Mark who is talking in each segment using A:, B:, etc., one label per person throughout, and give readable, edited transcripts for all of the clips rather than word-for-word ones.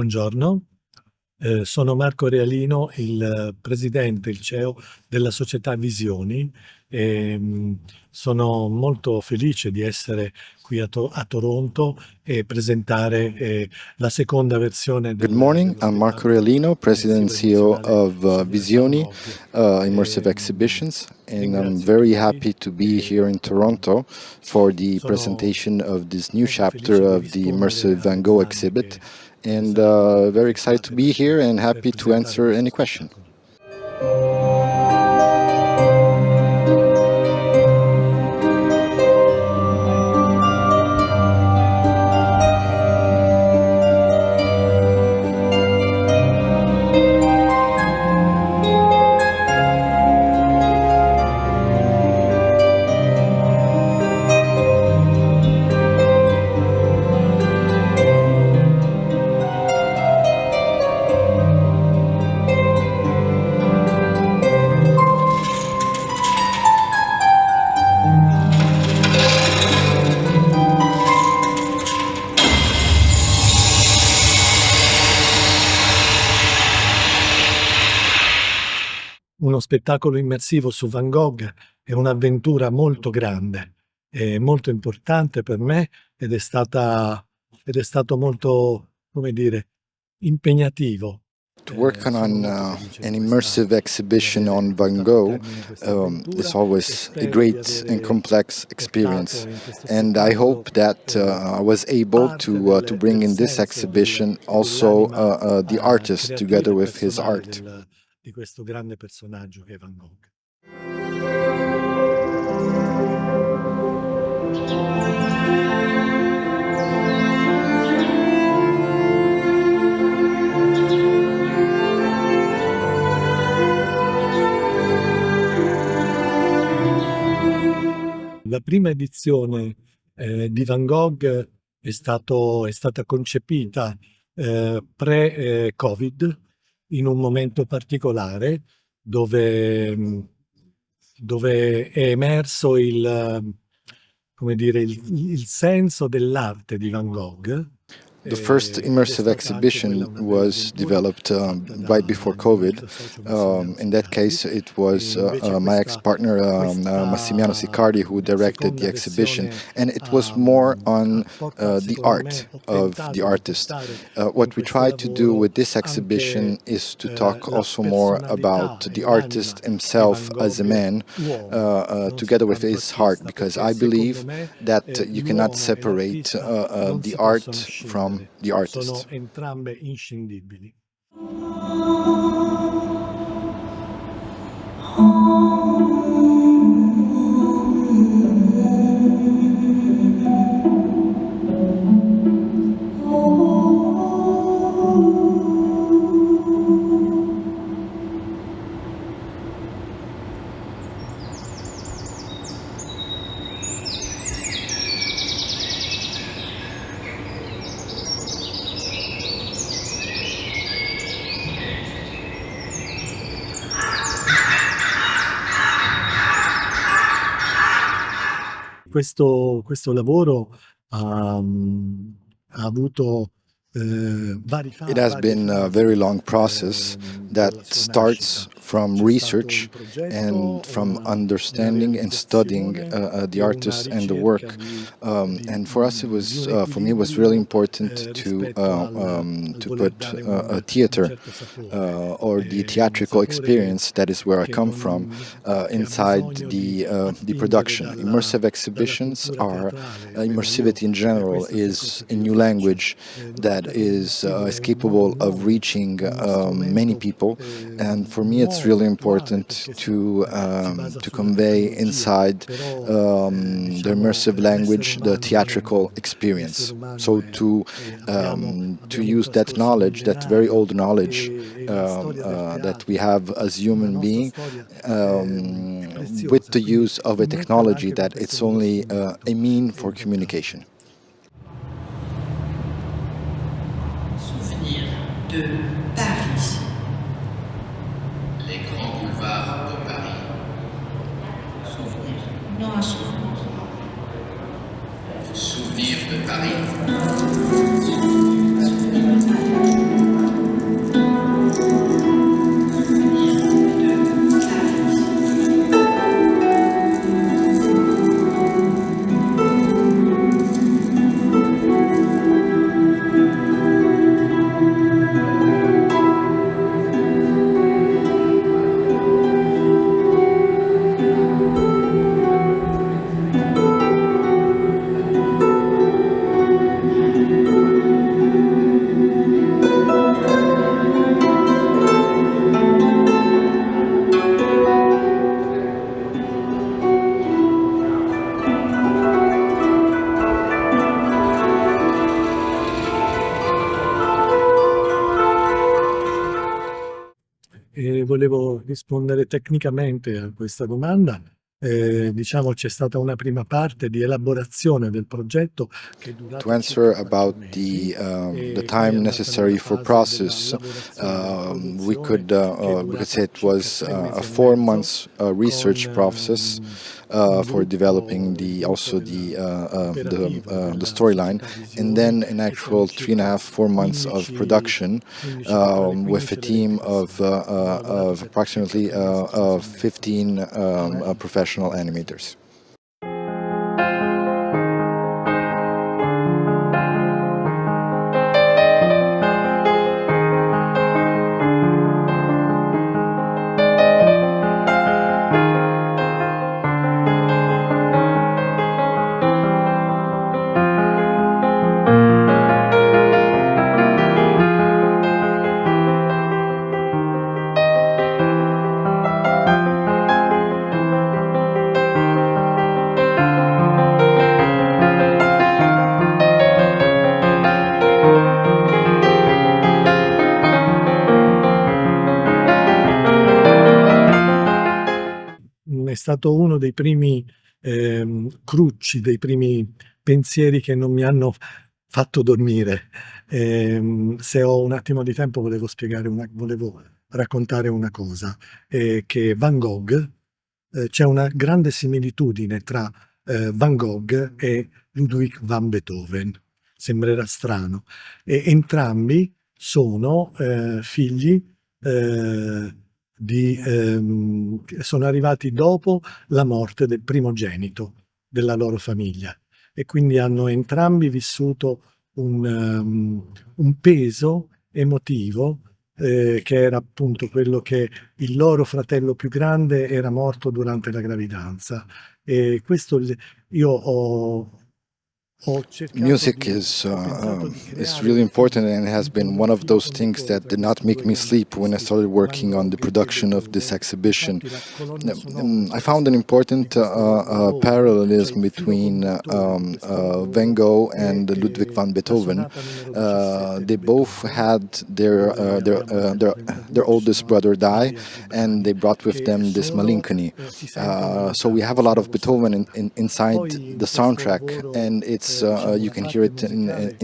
A: Buongiorno, sono Marco Realino, il presidente, il CEO della società Visioni e sono molto felice di essere qui a Toronto e presentare la seconda versione
B: Good morning, I'm Marco Realino, President and CEO of Visioni Immersive Exhibitions, and I'm very happy to be here in Toronto for the presentation of this new chapter of the Immersive Van Gogh exhibit, and very excited to be here and happy to answer any question.
A: Uno spettacolo immersivo su Van Gogh è un'avventura molto grande e molto importante per me ed è stato molto, come dire, impegnativo.
B: To work on an immersive exhibition on Van Gogh is always a great and complex experience, and I hope that I was able to bring in this exhibition also the artist together with his art.
A: Di questo grande personaggio che è Van Gogh. La prima edizione di Van Gogh è stata concepita pre-Covid, in un momento particolare dove è emerso come dire, il senso dell'arte di Van Gogh.
B: The first immersive exhibition was developed right before COVID. In that case, it was my ex-partner Massimiliano Siccardi who directed the exhibition, and it was more on the art of the artist. What we tried to do with this exhibition is to talk also more about the artist himself as a man, together with his heart, because I believe that you cannot separate the art from the artist.
A: Sono entrambe inscindibili. Questo lavoro ha avuto vari fasi.
B: It has been a very long process that starts from research and from understanding and studying the artist and the work. And for us, for me, it was really important to put a theater or the theatrical experience, that is where I come from, inside the production. Immersive exhibitions are immersivity in general is a new language that is capable of reaching many people, and for me it's really important to convey inside the immersive language the theatrical experience. So to use that knowledge, that very old knowledge that we have as human being, with the use of a technology that it's only a mean for communication.
C: De Paris. Les grands boulevards de Paris. Souvenir. Non, un souvenir. Souvenir de Paris.
A: rispondere tecnicamente a questa domanda, diciamo c'è stata una prima parte di elaborazione del progetto che è durata
B: To answer
A: circa 4
B: about
A: mesi
B: the
A: e poi è
B: time
A: andata
B: necessary
A: nella
B: for
A: fase della
B: process,
A: lavorazione e
B: we could
A: produzione che è
B: we could
A: durata
B: say it
A: circa
B: was
A: 3
B: a
A: mesi e
B: 4 months
A: mezzo
B: research process
A: con un
B: for developing
A: il
B: the
A: gruppo
B: also
A: operativo
B: the
A: della
B: storyline,
A: società
B: and
A: Visioni,
B: then an
A: e siamo
B: actual
A: circa
B: 3.5 4 months of
A: 15,
B: production
A: 15 tra le
B: with a
A: 15 e le 20
B: team
A: persone. Abbiamo lavorato
B: of
A: per circa
B: approximately
A: 3 mesi, ci siamo messi
B: 15
A: a
B: professional animators.
A: È stato uno dei primi crucci, dei primi pensieri che non mi hanno fatto dormire. Se ho un attimo di tempo volevo raccontare una cosa, che Van Gogh, c'è una grande similitudine tra Van Gogh e Ludwig van Beethoven. Sembrerà strano. E entrambi sono figli sono arrivati dopo la morte del primogenito della loro famiglia e quindi hanno entrambi vissuto un peso emotivo che era appunto quello che il loro fratello più grande era morto durante la gravidanza. E questo io ho cercato
B: Music
A: di, ho pensato di
B: is
A: creare
B: really
A: un
B: important and has been one
A: un
B: of
A: filo
B: those things
A: conduttore
B: that
A: tra
B: did
A: questi
B: not
A: due
B: make me
A: grandi
B: sleep when I
A: artisti,
B: started
A: Van
B: working on the
A: Gogh e
B: production of this
A: Beethoven.
B: exhibition.
A: Infatti la colonna sonora
B: I found an
A: di
B: important
A: questo loro lavoro, cioè
B: parallelism
A: il filo
B: between
A: conduttore di questo
B: Van
A: lavoro,
B: Gogh
A: è
B: and Ludwig van
A: la
B: Beethoven.
A: sonata numero 17
B: They
A: di
B: both
A: Beethoven,
B: had
A: dove noi abbiamo
B: their oldest
A: sono
B: brother die,
A: vari altri
B: and
A: brani
B: they brought with
A: che
B: them this
A: solo
B: melancholy.
A: si sentono una
B: So we have a
A: parte,
B: lot
A: solo
B: of
A: questa
B: Beethoven
A: nota.
B: inside
A: Poi
B: the
A: in questo
B: soundtrack,
A: lavoro,
B: and it's
A: diciamo,
B: you
A: la
B: can hear
A: parte
B: it
A: musicale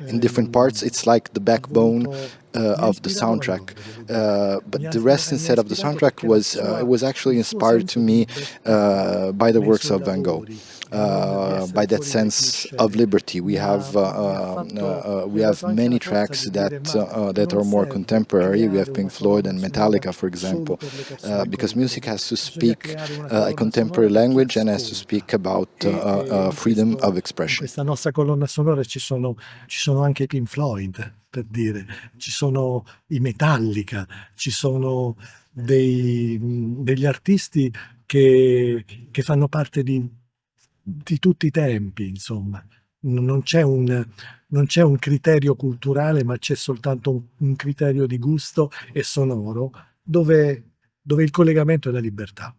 B: in different parts. It's like the
A: ha
B: backbone
A: voluto, mi ha
B: of the
A: ispirato Van
B: soundtrack.
A: Gogh, devo dire.
B: But the rest
A: Mi ha
B: instead of the
A: ispirato
B: soundtrack
A: perché la
B: was it
A: sua,
B: was actually
A: il suo
B: inspired to
A: senso di
B: me
A: libertà
B: by the
A: nei
B: works
A: suoi
B: of Van Gogh.
A: lavori e non di
B: By
A: essere
B: that
A: fuori dai
B: sense of
A: cliché,
B: liberty,
A: mi
B: we
A: ha
B: have
A: dato anche
B: many
A: la forza
B: tracks
A: di dire: "Ma
B: that
A: non
B: are more
A: serve
B: contemporary. We have
A: creare
B: Pink
A: una
B: Floyd
A: colonna
B: and
A: sonora
B: Metallica, for
A: solo
B: example,
A: per le persone
B: because music
A: colte,
B: has to
A: bisogna
B: speak
A: creare una
B: a
A: colonna sonora
B: contemporary
A: per chi
B: language and has to speak
A: ascolta".
B: about freedom of
A: In
B: expression.
A: questa nostra colonna sonora ci sono anche i Pink Floyd, per dire, ci sono i Metallica, ci sono degli artisti che fanno parte di tutti i tempi, insomma. Non c'è non c'è un criterio culturale, ma c'è soltanto un criterio di gusto e sonoro, dove il collegamento è la libertà.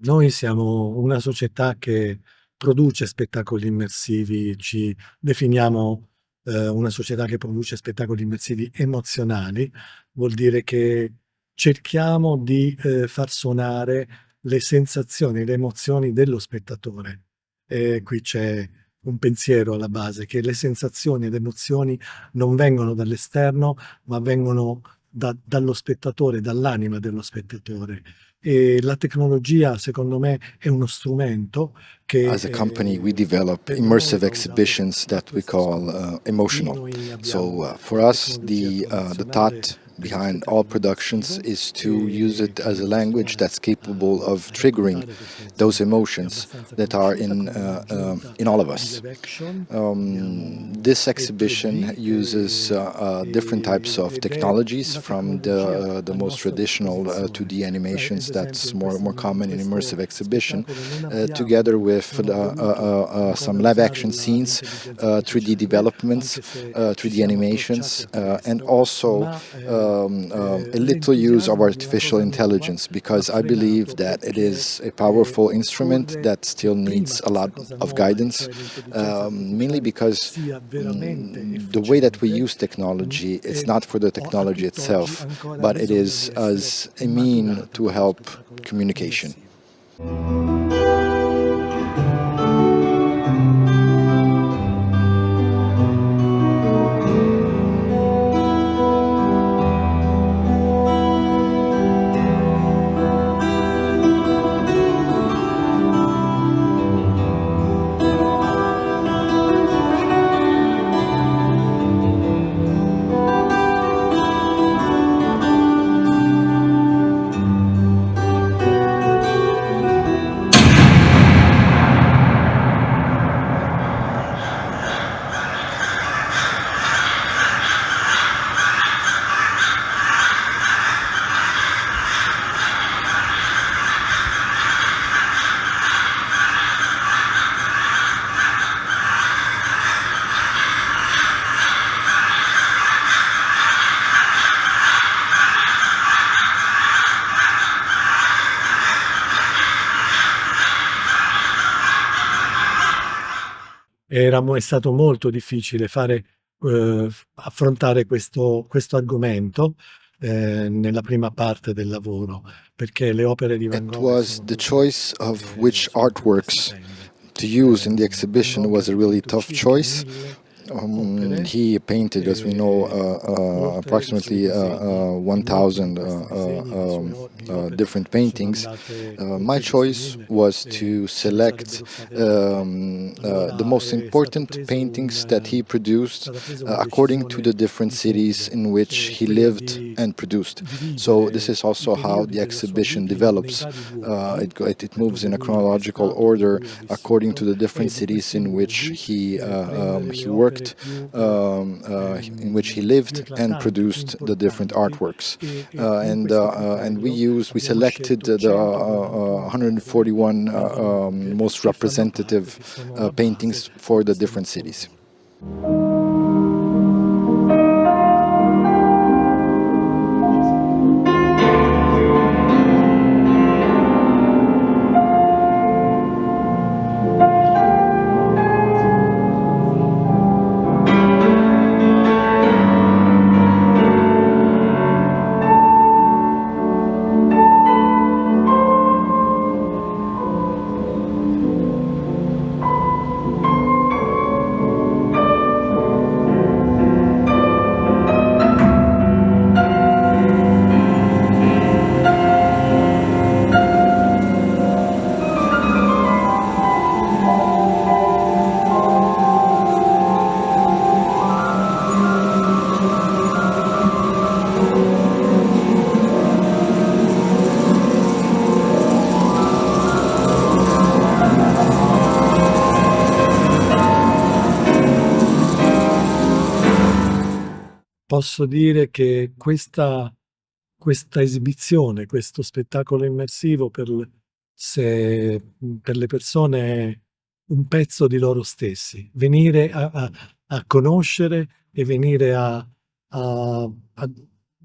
A: Noi siamo una società che produce spettacoli immersivi, ci definiamo una società che produce spettacoli immersivi emozionali, vuol dire che cerchiamo di far suonare le sensazioni, le emozioni dello spettatore. E qui c'è un pensiero alla base, che le sensazioni ed emozioni non vengono dall'esterno, ma vengono dallo spettatore, dall'anima dello spettatore. E la tecnologia, secondo me, è uno strumento che
B: As a company, we develop
A: per noi
B: immersive
A: va usato
B: exhibitions
A: a
B: that we
A: questo
B: call
A: scopo. Qui
B: emotional.
A: noi
B: So
A: abbiamo
B: for
A: la
B: us,
A: tecnologia
B: the
A: tradizionale
B: thought behind all productions is to use it as a language that's capable of triggering those emotions that are in all of us. This exhibition uses different types of technologies, from the most traditional 2D animations that's more common in immersive exhibition, together with some live action scenes, 3D developments, 3D animations, and also a little use of artificial intelligence, because I believe that it is a powerful instrument that still needs a lot of guidance, mainly because the way that we use technology, it's not for the technology itself, but it is as a mean to help communication.
A: È stato molto difficile affrontare questo argomento nella prima parte del lavoro, perché le opere di Van
B: It
A: Gogh
B: was the choice of which artworks to use in the exhibition was a really tough choice. He painted, as we know, approximately 1,000 different paintings. My choice was to select the most important paintings that he produced according to the different cities in which he lived and produced. So this is also how the exhibition develops. It moves in a chronological order according to the different cities in which he worked, in which he lived and produced the different artworks. And we selected the 141 most representative paintings for the different cities.
A: Posso dire che questa esibizione, questo spettacolo immersivo per le persone è un pezzo di loro stessi. Venire a conoscere e venire a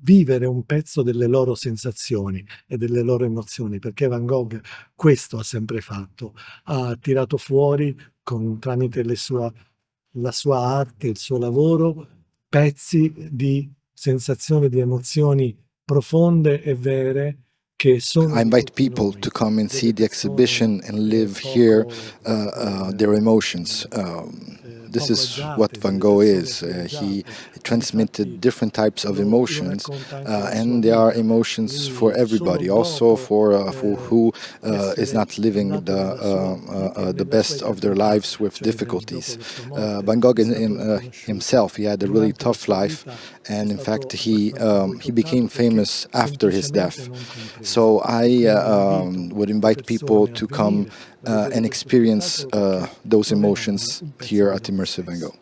A: vivere un pezzo delle loro sensazioni e delle loro emozioni, perché Van Gogh questo ha sempre fatto. Ha tirato fuori, tramite la sua arte, il suo lavoro, pezzi di sensazioni, di emozioni profonde e vere che sono.
B: I invite people to come and see the exhibition and live here their emotions. this is what Van Gogh is. He transmitted different types of emotions, and there are emotions for everybody, also for who is not living the best of their lives with difficulties. Van Gogh himself, he had a really tough life, and in fact he became famous after his death. So I would invite people to come and experience those emotions here at Immersive Van Gogh.